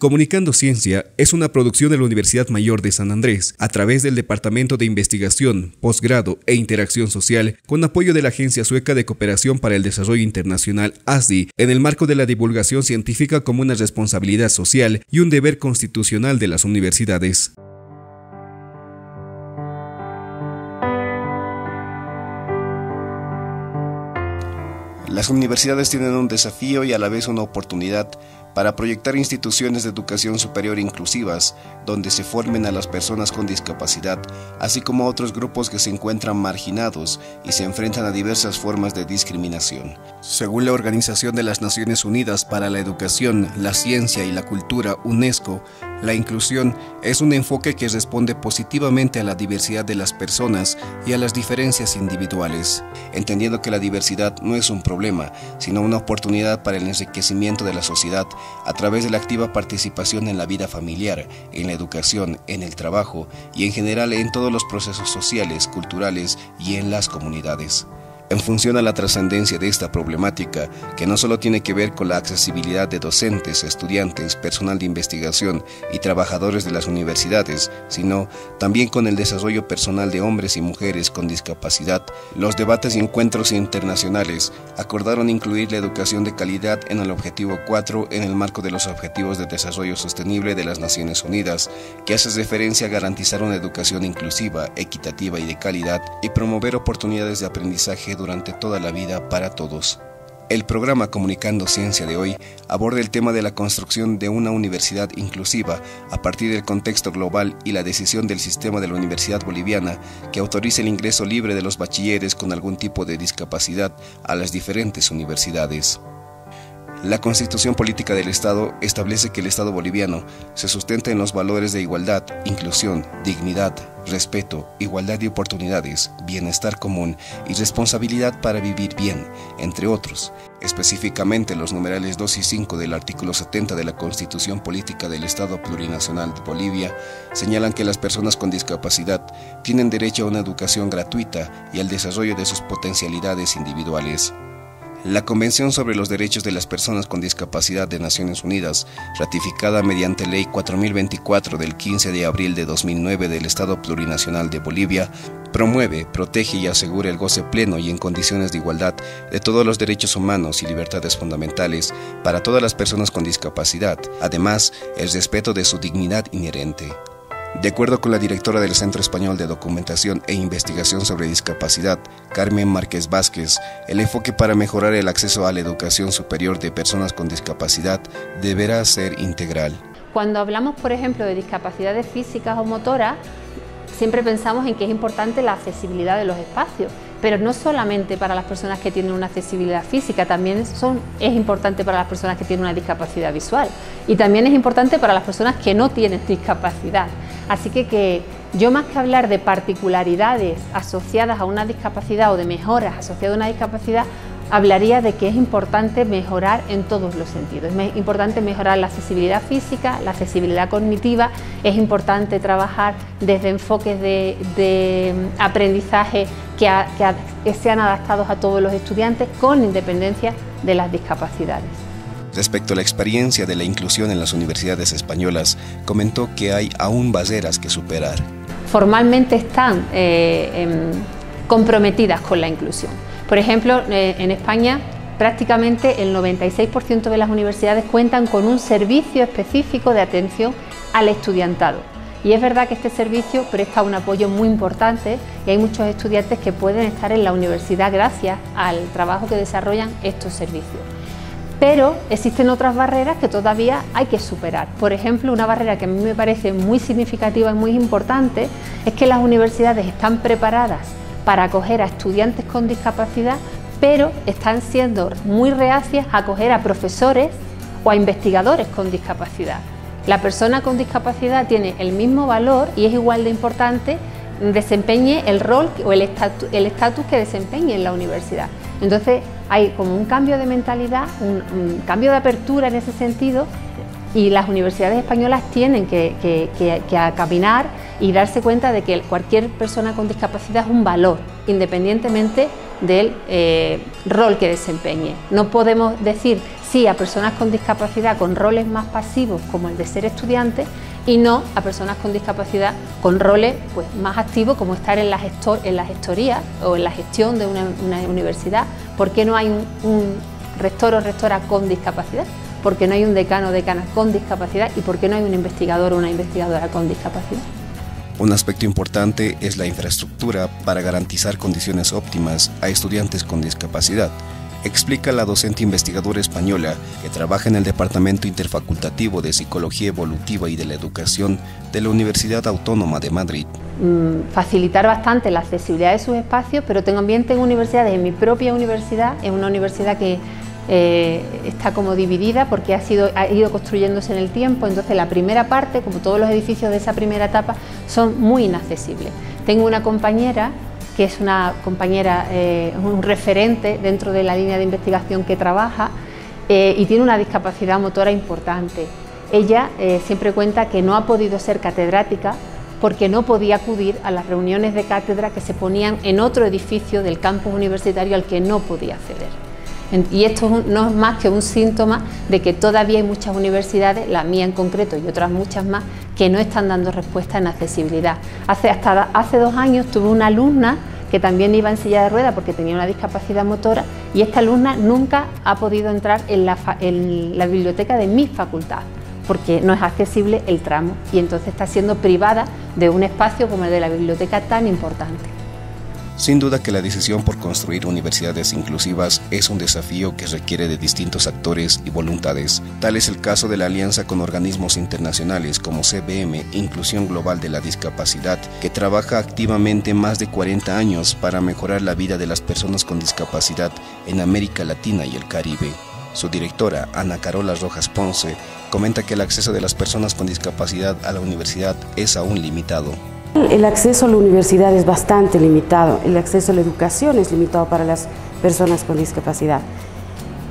Comunicando Ciencia es una producción de la Universidad Mayor de San Andrés a través del Departamento de Investigación, Posgrado e Interacción Social con apoyo de la Agencia Sueca de Cooperación para el Desarrollo Internacional ASDI en el marco de la divulgación científica como una responsabilidad social y un deber constitucional de las universidades. Las universidades tienen un desafío y a la vez una oportunidad para proyectar instituciones de educación superior inclusivas, donde se formen a las personas con discapacidad, así como a otros grupos que se encuentran marginados y se enfrentan a diversas formas de discriminación. Según la Organización de las Naciones Unidas para la Educación, la Ciencia y la Cultura, UNESCO, la inclusión es un enfoque que responde positivamente a la diversidad de las personas y a las diferencias individuales, entendiendo que la diversidad no es un problema, sino una oportunidad para el enriquecimiento de la sociedad a través de la activa participación en la vida familiar, en la educación, en el trabajo y en general en todos los procesos sociales, culturales y en las comunidades. En función a la trascendencia de esta problemática, que no solo tiene que ver con la accesibilidad de docentes, estudiantes, personal de investigación y trabajadores de las universidades, sino también con el desarrollo personal de hombres y mujeres con discapacidad, los debates y encuentros internacionales acordaron incluir la educación de calidad en el Objetivo 4 en el marco de los Objetivos de Desarrollo Sostenible de las Naciones Unidas, que hace referencia a garantizar una educación inclusiva, equitativa y de calidad y promover oportunidades de aprendizaje durante toda la vida para todos. El programa Comunicando Ciencia de hoy aborda el tema de la construcción de una universidad inclusiva a partir del contexto global y la decisión del sistema de la Universidad Boliviana que autoriza el ingreso libre de los bachilleres con algún tipo de discapacidad a las diferentes universidades. La Constitución Política del Estado establece que el Estado boliviano se sustenta en los valores de igualdad, inclusión, dignidad, respeto, igualdad de oportunidades, bienestar común y responsabilidad para vivir bien, entre otros. Específicamente los numerales 2 y 5 del artículo 70 de la Constitución Política del Estado Plurinacional de Bolivia señalan que las personas con discapacidad tienen derecho a una educación gratuita y al desarrollo de sus potencialidades individuales. La Convención sobre los Derechos de las Personas con Discapacidad de Naciones Unidas, ratificada mediante Ley 4024 del 15 de abril de 2009 del Estado Plurinacional de Bolivia, promueve, protege y asegura el goce pleno y en condiciones de igualdad de todos los derechos humanos y libertades fundamentales para todas las personas con discapacidad, además, el respeto de su dignidad inherente. De acuerdo con la directora del Centro Español de Documentación e Investigación sobre Discapacidad, Carmen Márquez Vázquez, el enfoque para mejorar el acceso a la educación superior de personas con discapacidad deberá ser integral. Cuando hablamos, por ejemplo, de discapacidades físicas o motoras, siempre pensamos en que es importante la accesibilidad de los espacios, pero no solamente para las personas que tienen una accesibilidad física, también es importante para las personas que tienen una discapacidad visual y también es importante para las personas que no tienen discapacidad. Así que yo, más que hablar de particularidades asociadas a una discapacidad o de mejoras asociadas a una discapacidad, hablaría de que es importante mejorar en todos los sentidos. Es importante mejorar la accesibilidad física, la accesibilidad cognitiva, es importante trabajar desde enfoques de aprendizaje que sean adaptados a todos los estudiantes con independencia de las discapacidades. Respecto a la experiencia de la inclusión en las universidades españolas, comentó que hay aún barreras que superar. Formalmente están comprometidas con la inclusión. Por ejemplo, en España prácticamente el 96% de las universidades cuentan con un servicio específico de atención al estudiantado. Y es verdad que este servicio presta un apoyo muy importante y hay muchos estudiantes que pueden estar en la universidad gracias al trabajo que desarrollan estos servicios. Pero existen otras barreras que todavía hay que superar. Por ejemplo, una barrera que a mí me parece muy significativa y muy importante es que las universidades están preparadas para acoger a estudiantes con discapacidad, pero están siendo muy reacias a acoger a profesores o a investigadores con discapacidad. La persona con discapacidad tiene el mismo valor y es igual de importante desempeñe el rol o el estatus que desempeñe en la universidad. Entonces hay como un cambio de mentalidad, un cambio de apertura en ese sentido, y las universidades españolas tienen que caminar y darse cuenta de que cualquier persona con discapacidad es un valor, independientemente del rol que desempeñe. No podemos decir sí a personas con discapacidad con roles más pasivos como el de ser estudiante y no a personas con discapacidad con roles pues, más activos como estar en la gestoría o en la gestión de una universidad. ¿Por qué no hay un rector o rectora con discapacidad? ¿Por qué no hay un decano o decana con discapacidad? ¿Y por qué no hay un investigador o una investigadora con discapacidad? Un aspecto importante es la infraestructura para garantizar condiciones óptimas a estudiantes con discapacidad, explica la docente investigadora española que trabaja en el Departamento Interfacultativo de Psicología Evolutiva y de la Educación de la Universidad Autónoma de Madrid. Facilitar bastante la accesibilidad de sus espacios, pero también tengo universidades, en mi propia universidad, es una universidad que está como dividida porque ha ido construyéndose en el tiempo, entonces la primera parte, como todos los edificios de esa primera etapa, son muy inaccesibles. Tengo una compañera que es un referente dentro de la línea de investigación que trabaja y tiene una discapacidad motora importante. Ella siempre cuenta que no ha podido ser catedrática porque no podía acudir a las reuniones de cátedra que se ponían en otro edificio del campus universitario al que no podía acceder. Y esto no es más que un síntoma de que todavía hay muchas universidades, la mía en concreto y otras muchas más, que no están dando respuesta en accesibilidad. Hasta hace 2 años tuve una alumna que también iba en silla de ruedas porque tenía una discapacidad motora y esta alumna nunca ha podido entrar en la biblioteca de mi facultad porque no es accesible el tramo y entonces está siendo privada de un espacio como el de la biblioteca tan importante. Sin duda que la decisión por construir universidades inclusivas es un desafío que requiere de distintos actores y voluntades. Tal es el caso de la alianza con organismos internacionales como CBM, Inclusión Global de la Discapacidad, que trabaja activamente más de 40 años para mejorar la vida de las personas con discapacidad en América Latina y el Caribe. Su directora, Ana Carola Rojas Ponce, comenta que el acceso de las personas con discapacidad a la universidad es aún limitado. El acceso a la universidad es bastante limitado, el acceso a la educación es limitado para las personas con discapacidad.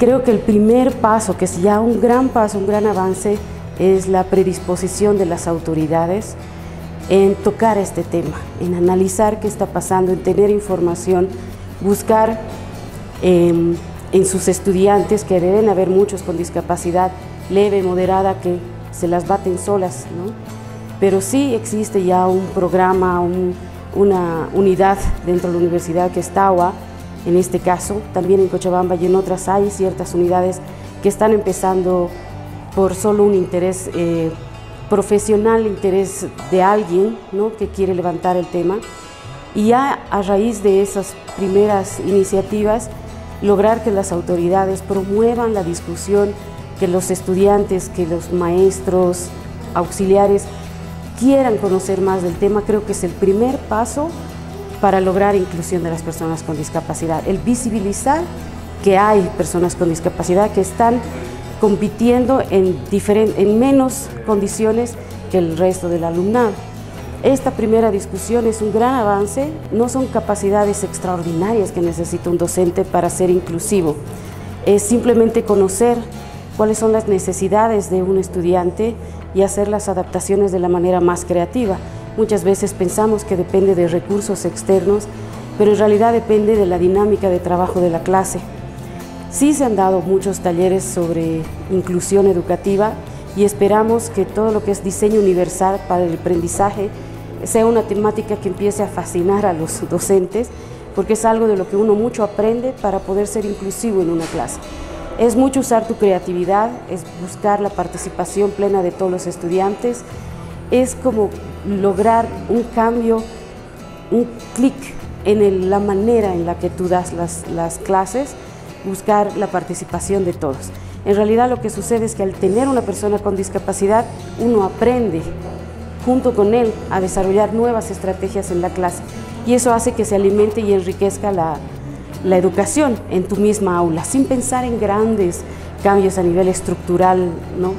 Creo que el primer paso, que es ya un gran paso, un gran avance, es la predisposición de las autoridades en tocar este tema, en analizar qué está pasando, en tener información, buscar en sus estudiantes, que deben haber muchos con discapacidad leve, moderada, que se las baten solas, ¿no? Pero sí existe ya un programa, una unidad dentro de la universidad que es TAWA, en este caso, también en Cochabamba y en otras hay ciertas unidades que están empezando por solo un interés profesional, interés de alguien, ¿no?, que quiere levantar el tema. Y ya a raíz de esas primeras iniciativas, lograr que las autoridades promuevan la discusión, que los estudiantes, que los maestros, auxiliares, quieran conocer más del tema, creo que es el primer paso para lograr inclusión de las personas con discapacidad. El visibilizar que hay personas con discapacidad que están compitiendo en menos condiciones que el resto del alumnado. Esta primera discusión es un gran avance, no son capacidades extraordinarias que necesita un docente para ser inclusivo, es simplemente conocer cuáles son las necesidades de un estudiante y hacer las adaptaciones de la manera más creativa. Muchas veces pensamos que depende de recursos externos, pero en realidad depende de la dinámica de trabajo de la clase. Sí se han dado muchos talleres sobre inclusión educativa y esperamos que todo lo que es diseño universal para el aprendizaje sea una temática que empiece a fascinar a los docentes, porque es algo de lo que uno mucho aprende para poder ser inclusivo en una clase. Es mucho usar tu creatividad, es buscar la participación plena de todos los estudiantes, es como lograr un cambio, un clic en la manera en la que tú das las clases, buscar la participación de todos. En realidad lo que sucede es que al tener una persona con discapacidad, uno aprende junto con él a desarrollar nuevas estrategias en la clase y eso hace que se alimente y enriquezca la educación en tu misma aula, sin pensar en grandes cambios a nivel estructural, ¿no?,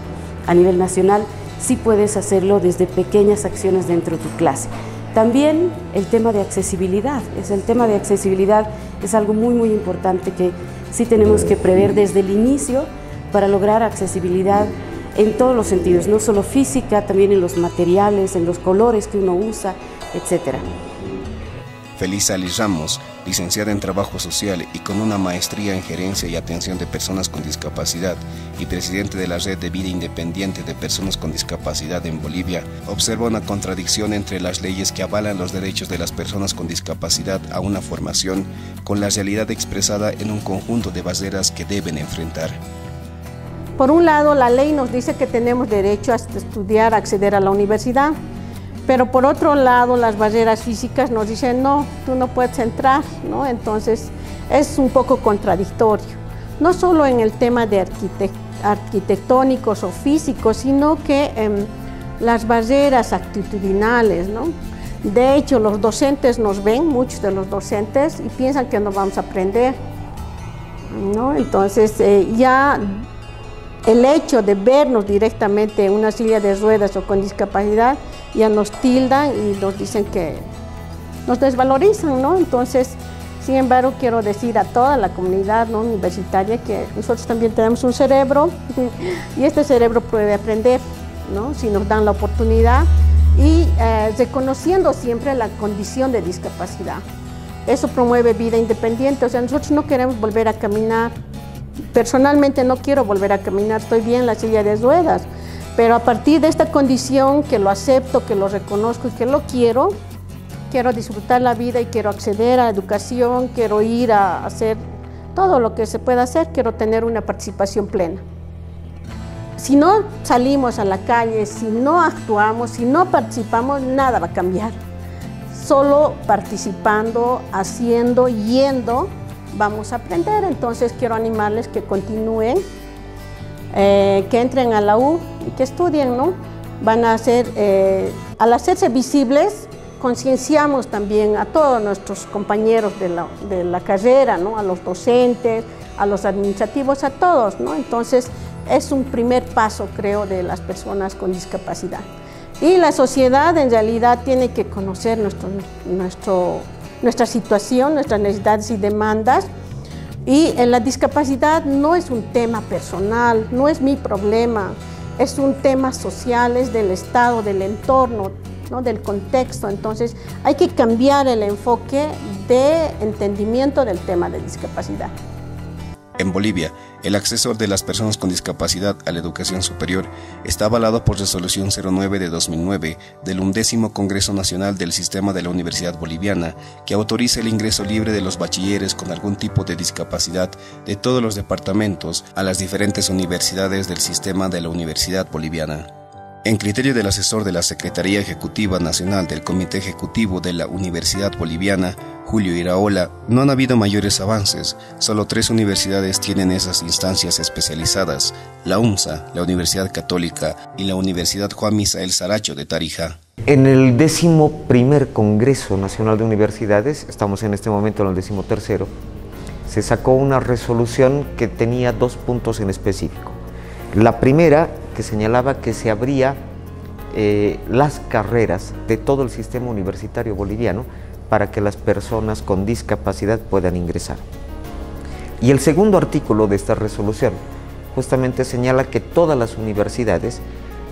a nivel nacional. Sí puedes hacerlo desde pequeñas acciones dentro de tu clase. También el tema de accesibilidad. El tema de accesibilidad es algo muy importante que sí tenemos que prever desde el inicio para lograr accesibilidad en todos los sentidos, no solo física, también en los materiales, en los colores que uno usa, etc. Felisa Alice Ramos, licenciada en Trabajo Social y con una maestría en Gerencia y Atención de Personas con Discapacidad y presidente de la Red de Vida Independiente de Personas con Discapacidad en Bolivia, observa una contradicción entre las leyes que avalan los derechos de las personas con discapacidad a una formación con la realidad expresada en un conjunto de barreras que deben enfrentar. Por un lado, la ley nos dice que tenemos derecho a estudiar, a acceder a la universidad, pero por otro lado, las barreras físicas nos dicen, no, tú no puedes entrar, ¿no? Entonces, es un poco contradictorio, no solo en el tema de arquitectónicos o físicos, sino que las barreras actitudinales, ¿no? De hecho, los docentes nos ven, muchos de los docentes, y piensan que no vamos a aprender, ¿no? Entonces, ya el hecho de vernos directamente en una silla de ruedas o con discapacidad ya nos tildan y nos dicen que nos desvalorizan, ¿no? Entonces, sin embargo, quiero decir a toda la comunidad, ¿no?, universitaria que nosotros también tenemos un cerebro y este cerebro puede aprender, ¿no?, si nos dan la oportunidad y reconociendo siempre la condición de discapacidad. Eso promueve vida independiente, o sea, nosotros no queremos volver a caminar. Personalmente no quiero volver a caminar, estoy bien en la silla de ruedas, pero a partir de esta condición que lo acepto, que lo reconozco y que lo quiero disfrutar la vida y quiero acceder a la educación, quiero ir a hacer todo lo que se pueda hacer, quiero tener una participación plena. Si no salimos a la calle, si no actuamos, si no participamos, nada va a cambiar. Solo participando, haciendo, yendo, vamos a aprender. Entonces quiero animarles que continúen, que entren a la U y que estudien, ¿no? Van a hacer, al hacerse visibles, concienciamos también a todos nuestros compañeros de la carrera, ¿no? A los docentes, a los administrativos, a todos, ¿no? Entonces es un primer paso, creo, de las personas con discapacidad. Y la sociedad en realidad tiene que conocer nuestra situación, nuestras necesidades y demandas. Y la discapacidad no es un tema personal, no es mi problema, es un tema social, es del Estado, del entorno, ¿no?, del contexto. Entonces hay que cambiar el enfoque de entendimiento del tema de discapacidad. En Bolivia, el acceso de las personas con discapacidad a la educación superior está avalado por Resolución 09 de 2009 del 11º Congreso Nacional del Sistema de la Universidad Boliviana, que autoriza el ingreso libre de los bachilleres con algún tipo de discapacidad de todos los departamentos a las diferentes universidades del sistema de la Universidad Boliviana. En criterio del asesor de la Secretaría Ejecutiva Nacional del Comité Ejecutivo de la Universidad Boliviana, Julio Iraola, no han habido mayores avances. Solo 3 universidades tienen esas instancias especializadas: la UNSA, la Universidad Católica y la Universidad Juan Misael Saracho de Tarija. En el 11º Congreso Nacional de Universidades, estamos en este momento en el 13º, se sacó una resolución que tenía 2 puntos en específico. La primera, que señalaba que se abría las carreras de todo el sistema universitario boliviano para que las personas con discapacidad puedan ingresar. Y el segundo artículo de esta resolución justamente señala que todas las universidades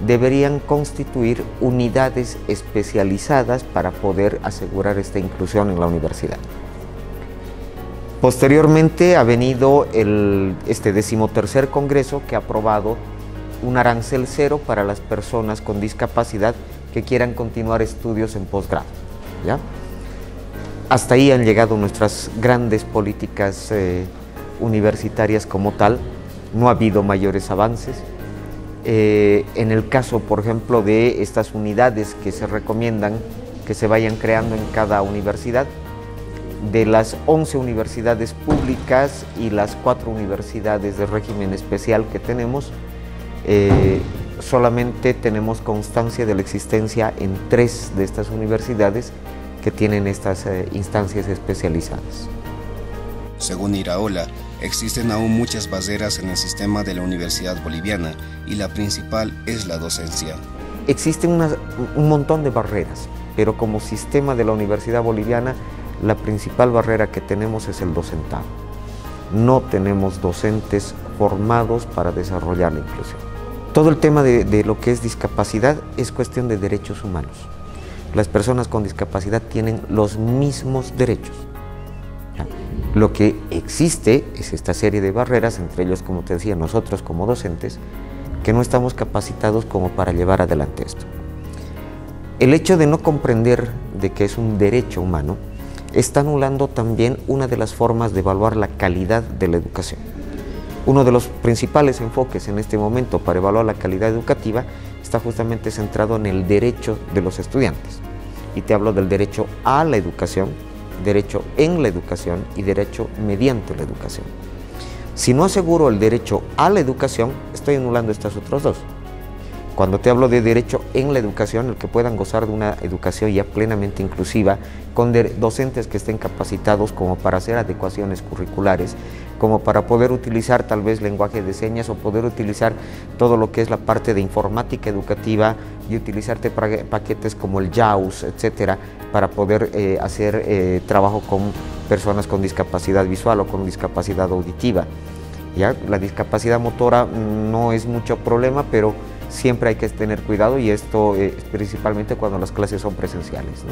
deberían constituir unidades especializadas para poder asegurar esta inclusión en la universidad. Posteriormente ha venido este 13º Congreso, que ha aprobado un arancel cero para las personas con discapacidad que quieran continuar estudios en posgrado, ¿ya? Hasta ahí han llegado nuestras grandes políticas universitarias como tal. No ha habido mayores avances. En el caso, por ejemplo, de estas unidades que se recomiendan que se vayan creando en cada universidad, de las 11 universidades públicas y las 4 universidades de régimen especial que tenemos, solamente tenemos constancia de la existencia en 3 de estas universidades que tienen estas instancias especializadas. Según Iraola, existen aún muchas barreras en el sistema de la Universidad Boliviana y la principal es la docencia. Existen un montón de barreras, pero como sistema de la Universidad Boliviana, la principal barrera que tenemos es el docentado. No tenemos docentes formados para desarrollar la inclusión. Todo el tema de lo que es discapacidad es cuestión de derechos humanos. Las personas con discapacidad tienen los mismos derechos. Lo que existe es esta serie de barreras, entre ellos, como te decía, nosotros como docentes, que no estamos capacitados como para llevar adelante esto. El hecho de no comprender de que es un derecho humano está anulando también una de las formas de evaluar la calidad de la educación. Uno de los principales enfoques en este momento para evaluar la calidad educativa está justamente centrado en el derecho de los estudiantes. Y te hablo del derecho a la educación, derecho en la educación y derecho mediante la educación. Si no aseguro el derecho a la educación, estoy anulando estos otros dos. Cuando te hablo de derecho en la educación, el que puedan gozar de una educación ya plenamente inclusiva, con docentes que estén capacitados como para hacer adecuaciones curriculares, como para poder utilizar tal vez lenguaje de señas o poder utilizar todo lo que es la parte de informática educativa y utilizarte paquetes como el JAWS, etcétera, para poder hacer trabajo con personas con discapacidad visual o con discapacidad auditiva. ¿Ya? La discapacidad motora no es mucho problema, pero siempre hay que tener cuidado, y esto principalmente cuando las clases son presenciales, ¿no?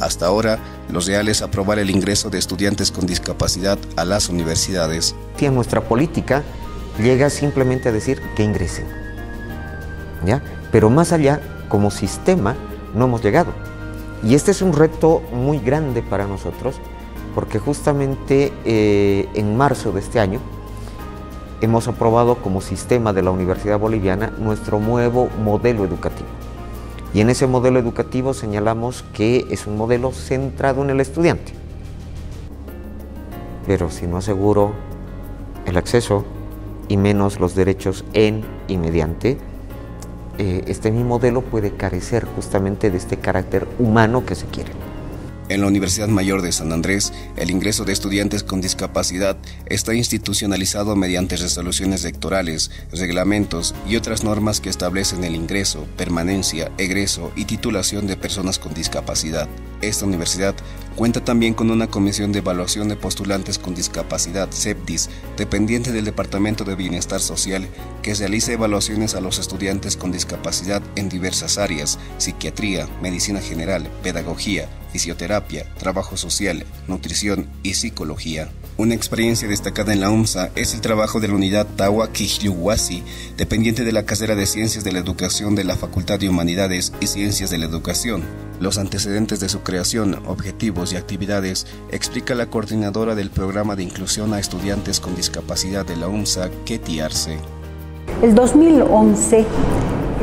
Hasta ahora, lo real es aprobar el ingreso de estudiantes con discapacidad a las universidades. Nuestra política llega simplemente a decir que ingresen, ¿ya? Pero más allá, como sistema, no hemos llegado. Y este es un reto muy grande para nosotros, porque justamente en marzo de este año hemos aprobado como sistema de la Universidad Boliviana nuestro nuevo modelo educativo. Y en ese modelo educativo señalamos que es un modelo centrado en el estudiante. Pero si no aseguro el acceso y menos los derechos en y mediante, este mismo modelo puede carecer justamente de este carácter humano que se quiere. En la Universidad Mayor de San Andrés, el ingreso de estudiantes con discapacidad está institucionalizado mediante resoluciones rectorales, reglamentos y otras normas que establecen el ingreso, permanencia, egreso y titulación de personas con discapacidad. Esta universidad cuenta también con una comisión de evaluación de postulantes con discapacidad, CEPDIS, dependiente del Departamento de Bienestar Social, que realiza evaluaciones a los estudiantes con discapacidad en diversas áreas: psiquiatría, medicina general, pedagogía, fisioterapia, trabajo social, nutrición y psicología. Una experiencia destacada en la UMSA es el trabajo de la unidad Tawa Quillhuasi, dependiente de la carrera de Ciencias de la Educación de la Facultad de Humanidades y Ciencias de la Educación. Los antecedentes de su creación, objetivos y actividades explica la coordinadora del programa de inclusión a estudiantes con discapacidad de la UMSA, Ketty Arce. El 2011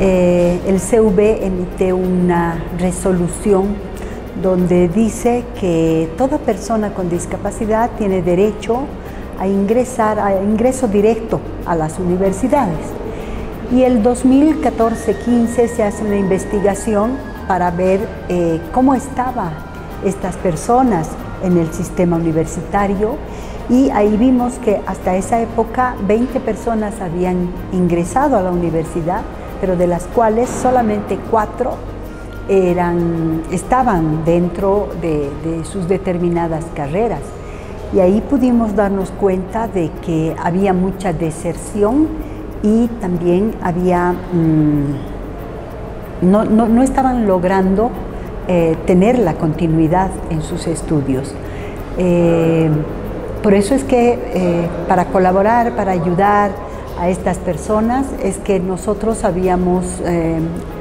el CUB emite una resolución donde dice que toda persona con discapacidad tiene derecho a ingreso directo a las universidades. Y el 2014-15 se hace una investigación para ver cómo estaban estas personas en el sistema universitario, y ahí vimos que hasta esa época 20 personas habían ingresado a la universidad, pero de las cuales solamente 4 estaban dentro de sus determinadas carreras. Y ahí pudimos darnos cuenta de que había mucha deserción y también había, no estaban logrando tener la continuidad en sus estudios. Por eso es que para colaborar, para ayudar a estas personas, es que nosotros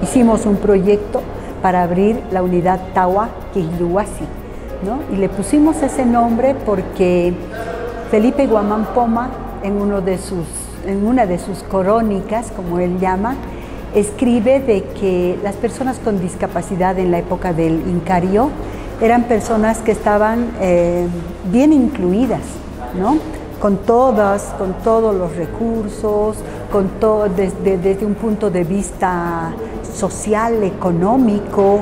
hicimos un proyecto para abrir la unidad Tawa Quillhuasi, ¿no? Y le pusimos ese nombre porque Felipe Guamán Poma, en una de sus crónicas, como él llama, escribe de que las personas con discapacidad en la época del Incario eran personas que estaban bien incluidas, ¿no? Con todos los recursos, desde un punto de vista social, económico,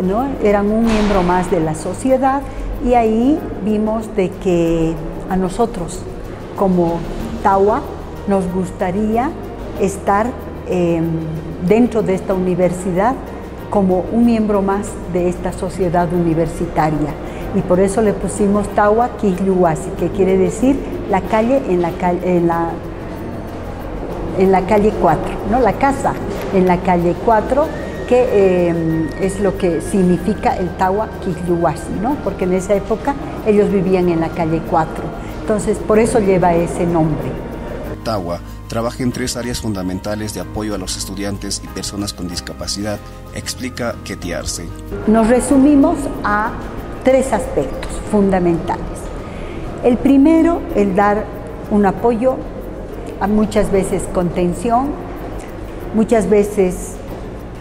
¿no? Eran un miembro más de la sociedad, y ahí vimos de que a nosotros como Tawa nos gustaría estar dentro de esta universidad como un miembro más de esta sociedad universitaria. Y por eso le pusimos Tawa Quilluasi, que quiere decir la calle en la calle 4, ¿no? La casa en la calle 4, que es lo que significa el Tawa Quilluasi, ¿no? Porque en esa época ellos vivían en la calle 4. Entonces, por eso lleva ese nombre. Tawa trabaja en 3 áreas fundamentales de apoyo a los estudiantes y personas con discapacidad, explica Quetiarse. Nos resumimos a 3 aspectos fundamentales. El primero, el dar un apoyo, a muchas veces contención, muchas veces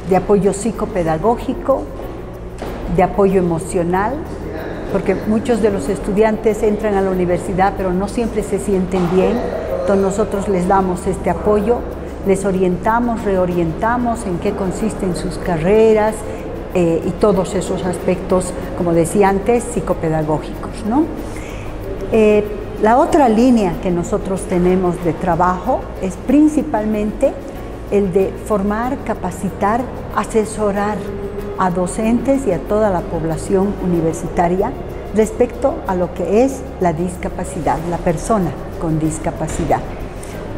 de apoyo psicopedagógico, de apoyo emocional, porque muchos de los estudiantes entran a la universidad pero no siempre se sienten bien. Entonces nosotros les damos este apoyo, les orientamos, reorientamos en qué consisten sus carreras y todos esos aspectos, como decía antes, psicopedagógicos, ¿no? La otra línea que nosotros tenemos de trabajo es principalmente el de formar, capacitar, asesorar a docentes y a toda la población universitaria respecto a lo que es la discapacidad, la persona con discapacidad,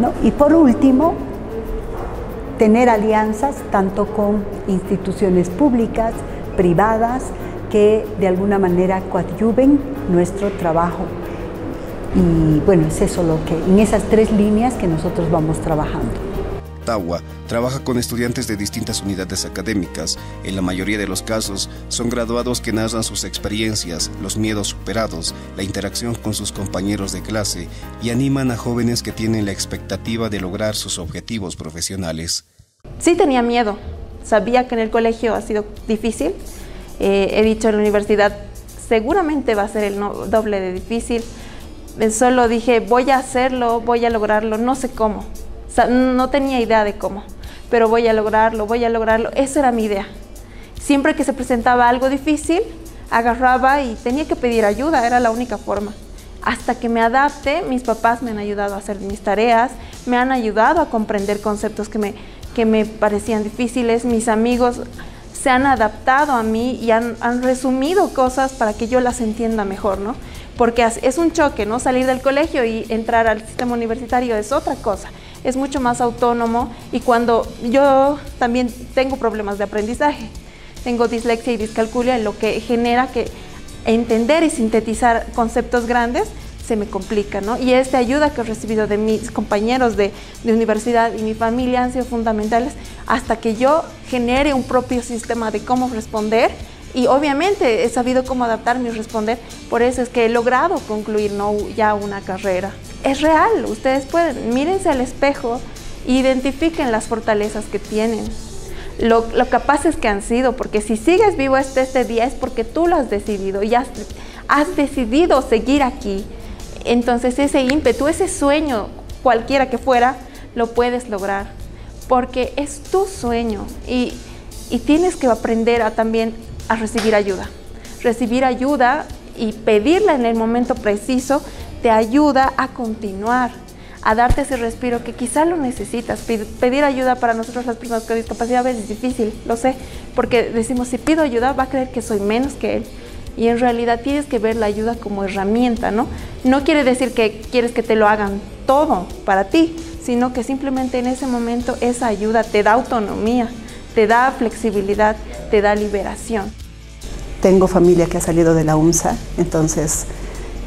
¿no? Y por último, tener alianzas tanto con instituciones públicas, privadas, que de alguna manera coadyuven nuestro trabajo. Y bueno, es eso lo que, en esas 3 líneas que nosotros vamos trabajando. Tawa trabaja con estudiantes de distintas unidades académicas. En la mayoría de los casos son graduados que narran sus experiencias, los miedos superados, la interacción con sus compañeros de clase y animan a jóvenes que tienen la expectativa de lograr sus objetivos profesionales. Sí tenía miedo, sabía que en el colegio ha sido difícil, he dicho en la universidad seguramente va a ser el doble de difícil, solo dije voy a hacerlo, voy a lograrlo, no sé cómo. O sea, no tenía idea de cómo, pero voy a lograrlo, esa era mi idea. Siempre que se presentaba algo difícil, agarraba y tenía que pedir ayuda, era la única forma. Hasta que me adapte, mis papás me han ayudado a hacer mis tareas, me han ayudado a comprender conceptos que me parecían difíciles, mis amigos se han adaptado a mí y han resumido cosas para que yo las entienda mejor, ¿no? Porque es un choque, ¿no? Salir del colegio y entrar al sistema universitario es otra cosa. Es mucho más autónomo y cuando yo también tengo problemas de aprendizaje, tengo dislexia y discalculia, lo que genera que entender y sintetizar conceptos grandes se me complica, ¿no? Y esta ayuda que he recibido de mis compañeros de universidad y mi familia han sido fundamentales hasta que yo genere un propio sistema de cómo responder y obviamente he sabido cómo adaptarme y responder, por eso es que he logrado concluir, ¿no?, ya una carrera. Es real, ustedes pueden, mírense al espejo e identifiquen las fortalezas que tienen, lo capaces que han sido, porque si sigues vivo este día es porque tú lo has decidido y has decidido seguir aquí. Entonces ese ímpetu, ese sueño, cualquiera que fuera, lo puedes lograr, porque es tu sueño y tienes que aprender también a recibir ayuda y pedirla en el momento preciso te ayuda a continuar, a darte ese respiro que quizá lo necesitas. Pedir ayuda para nosotros las personas con discapacidad a veces es difícil, lo sé, porque decimos si pido ayuda va a creer que soy menos que él. Y en realidad tienes que ver la ayuda como herramienta, ¿no? No quiere decir que quieres que te lo hagan todo para ti, sino que simplemente en ese momento esa ayuda te da autonomía, te da flexibilidad, te da liberación. Tengo familia que ha salido de la UMSA, entonces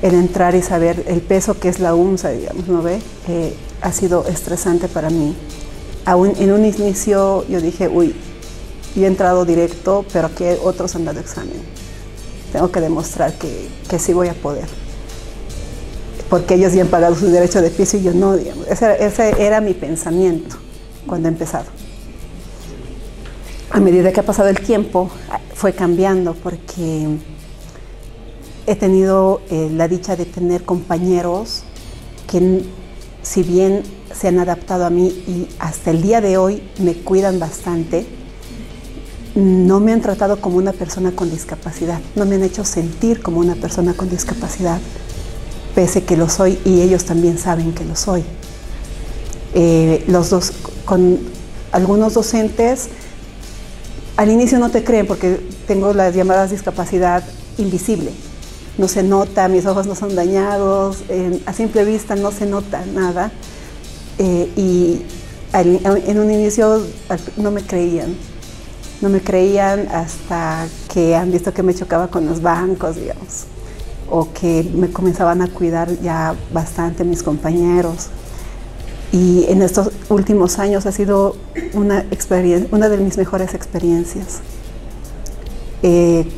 el entrar y saber el peso que es la UMSA, digamos, ¿no ve? Ha sido estresante para mí. Aún en un inicio yo dije, uy, yo he entrado directo, pero aquí otros han dado examen. Tengo que demostrar que sí voy a poder. Porque ellos ya han pagado su derecho de piso y yo no, digamos. Ese era mi pensamiento cuando he empezado. A medida que ha pasado el tiempo, fue cambiando porque he tenido la dicha de tener compañeros que, si bien se han adaptado a mí y hasta el día de hoy me cuidan bastante, no me han tratado como una persona con discapacidad, no me han hecho sentir como una persona con discapacidad, pese que lo soy y ellos también saben que lo soy. Los dos, con algunos docentes al inicio no te creen porque tengo las llamadas discapacidad invisible. No se nota, mis ojos no son dañados, a simple vista no se nota nada. Y en un inicio no me creían. No me creían hasta que han visto que me chocaba con los bancos, digamos, o que me comenzaban a cuidar ya bastante mis compañeros. Y en estos últimos años ha sido una de mis mejores experiencias.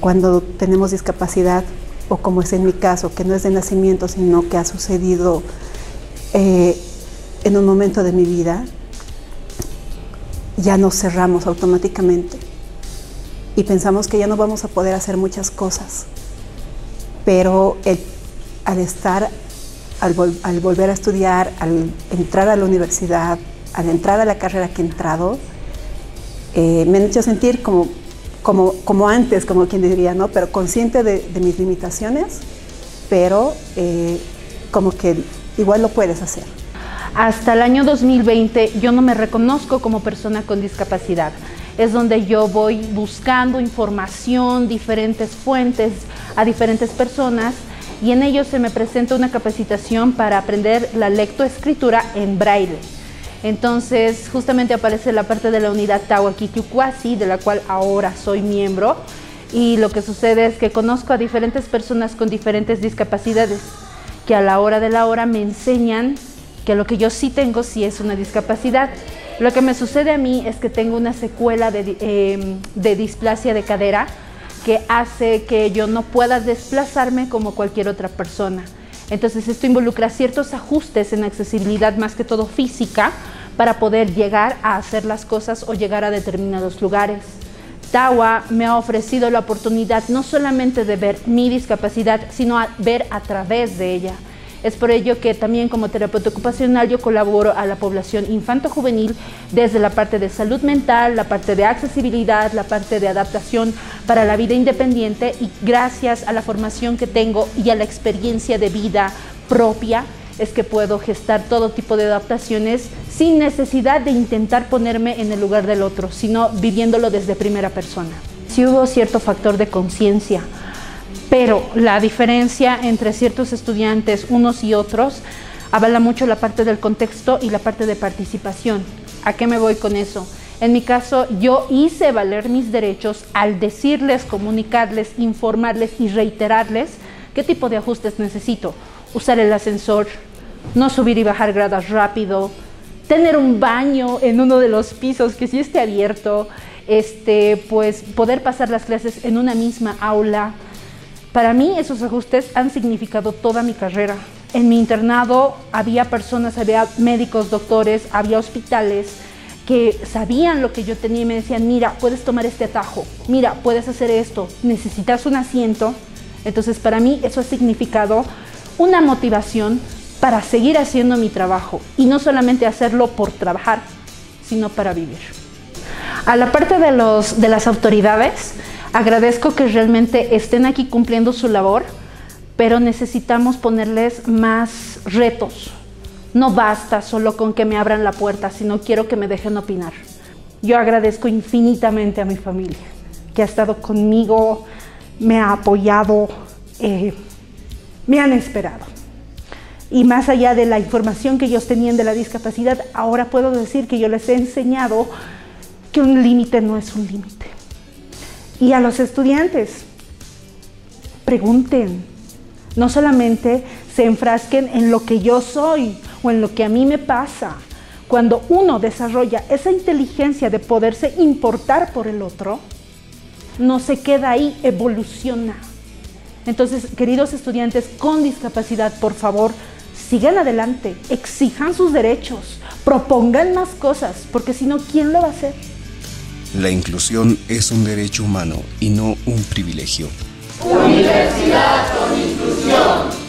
Cuando tenemos discapacidad, o como es en mi caso, que no es de nacimiento, sino que ha sucedido en un momento de mi vida, ya nos cerramos automáticamente y pensamos que ya no vamos a poder hacer muchas cosas. Pero al volver a estudiar, al entrar a la universidad, al entrar a la carrera que he entrado, me han hecho sentir como antes, como quien diría, ¿no? Pero consciente de mis limitaciones, pero como que igual lo puedes hacer. Hasta el año 2020 yo no me reconozco como persona con discapacidad. Es donde yo voy buscando información, diferentes fuentes, a diferentes personas, y en ello se me presenta una capacitación para aprender la lectoescritura en braille. Entonces justamente aparece la parte de la unidad Tawa Kikiukwasi, de la cual ahora soy miembro, y lo que sucede es que conozco a diferentes personas con diferentes discapacidades que a la hora de la hora me enseñan que lo que yo sí tengo sí es una discapacidad. Lo que me sucede a mí es que tengo una secuela de displasia de cadera que hace que yo no pueda desplazarme como cualquier otra persona. Entonces esto involucra ciertos ajustes en accesibilidad, más que todo física, para poder llegar a hacer las cosas o llegar a determinados lugares. Tawa me ha ofrecido la oportunidad no solamente de ver mi discapacidad, sino ver a través de ella. Es por ello que también como terapeuta ocupacional yo colaboro a la población infanto-juvenil desde la parte de salud mental, la parte de accesibilidad, la parte de adaptación para la vida independiente, y gracias a la formación que tengo y a la experiencia de vida propia es que puedo gestar todo tipo de adaptaciones sin necesidad de intentar ponerme en el lugar del otro, sino viviéndolo desde primera persona. Sí hubo cierto factor de conciencia, pero la diferencia entre ciertos estudiantes, unos y otros, avala mucho la parte del contexto y la parte de participación. ¿A qué me voy con eso? En mi caso, yo hice valer mis derechos al decirles, comunicarles, informarles y reiterarles qué tipo de ajustes necesito. Usar el ascensor, no subir y bajar gradas rápido, tener un baño en uno de los pisos que sí esté abierto, pues poder pasar las clases en una misma aula. Para mí esos ajustes han significado toda mi carrera. En mi internado había personas, había médicos, doctores, había hospitales que sabían lo que yo tenía y me decían, mira, puedes tomar este atajo, mira, puedes hacer esto, necesitas un asiento. Entonces para mí eso ha significado una motivación para seguir haciendo mi trabajo y no solamente hacerlo por trabajar, sino para vivir. A la parte de las autoridades, agradezco que realmente estén aquí cumpliendo su labor, pero necesitamos ponerles más retos. No basta solo con que me abran la puerta, sino quiero que me dejen opinar. Yo agradezco infinitamente a mi familia, que ha estado conmigo, me ha apoyado, me han esperado. Y más allá de la información que ellos tenían de la discapacidad, ahora puedo decir que yo les he enseñado que un límite no es un límite. Y a los estudiantes, pregunten, no solamente se enfrasquen en lo que yo soy o en lo que a mí me pasa. Cuando uno desarrolla esa inteligencia de poderse importar por el otro, no se queda ahí, evoluciona. Entonces, queridos estudiantes con discapacidad, por favor, sigan adelante, exijan sus derechos, propongan más cosas, porque si no, ¿quién lo va a hacer? La inclusión es un derecho humano y no un privilegio. Universidad con inclusión.